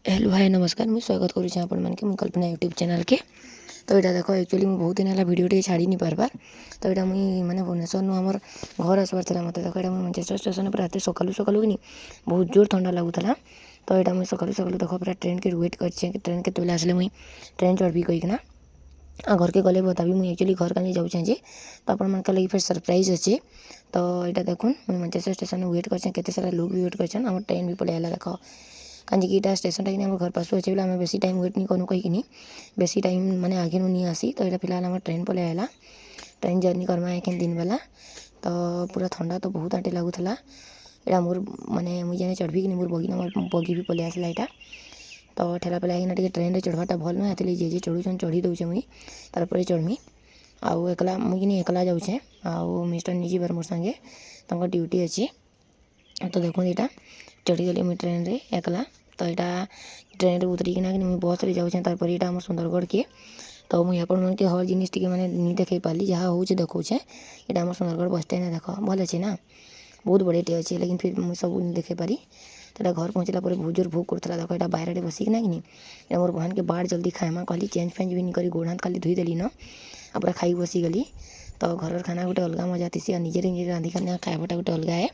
Hello hi नमस्कार मुझे स्वागत करुच्छे आपण मानके मुझे कल्पना यूट्यूब चैनल के। तो यहाँ देख एक्चुअली मुझे बहुत दिन है भिडियो छाड़ी नहीं पार्बार। तो यहाँ मुझे मैंने भुवनेश्वर नु आमर घर आसबार था मत देख यहाँ मुझे मैनचेस्टर स्टेशन पर रात सकालू सकालू कि बहुत जोर ठंडा लगुला। तो यहाँ मुझे सकालू सकालू देख पूरा ट्रेन के वेट कर ट्रेन के तले आसले मुझे ट्रेन चढ़ी कहीकिना घर के गले बताबी मुझे एक्चुअली घर का जाऊँ तो आप लगे फिर सरप्राइज अच्छे। तो यहाँ देखुन मुझे मैनचेस्टर स्टेशन वेट कर सारा लोग भी वेट कर ट्रेन भी पलि आला देख कहीं इटा स्टेशन टा कि घर पास अच्छे बोले आम बेसी टाइम वेट नहीं करूँ कहीं बेसी टाइम माने आगे नहीं आसी। तो यहाँ फिलहाल आम ट्रेन पलि आला ट्रेन जर्नी करमा एक दिन वाला। तो पूरा ठंडा तो बहुत आंटे लगुला यहाँ मोर माने मुझे जाने चढ़ी कि मोर बगी बगी भी पलि आसला यहाँ। तो ठेला पेला होगी ट्रेन में चढ़वाटा भल नुह ये जे चढ़ुन चढ़ी दौचे मुई तार चढ़मी आउ एकला मुझे एकला जाऊे आउ मिस्टर नहीं जीवार मोर सांगे ड्यूटी अच्छी। तो देखो यहाँ चढ़ीगली मुझे ट्रेन रे एकला। तो यहाँ ट्रेन उतरिकिना कि मुझे बस रे जाऊे तार यहाँ आम सुंदरगढ़ के। तो मुझे आपण मन के हर जिनिस टी मैंने नहीं देखे पाली जहाँ हो देखौचे यहाँ आम सुंदरगढ़ बस स्टैंड देख भल अच्छे ना बहुत बढ़िया अच्छे लेकिन फिर मुझे सब नहीं देखे पारी। तो घर पहुँचला बहुत जोर भोग करता देख यहाँ बाहर बसिकिना कि यहाँ मोर बहन के बाढ़ जल्दी खाएमा कहली चेंज फेंज भी नहीं करी गोड़ हाथ खाली धोई देली न आ पूरा खाई बसीगली। तो घर खाना गोटे अलग मजा थी निजे निजे रांधि खाना खावाटा गोटे अलग है।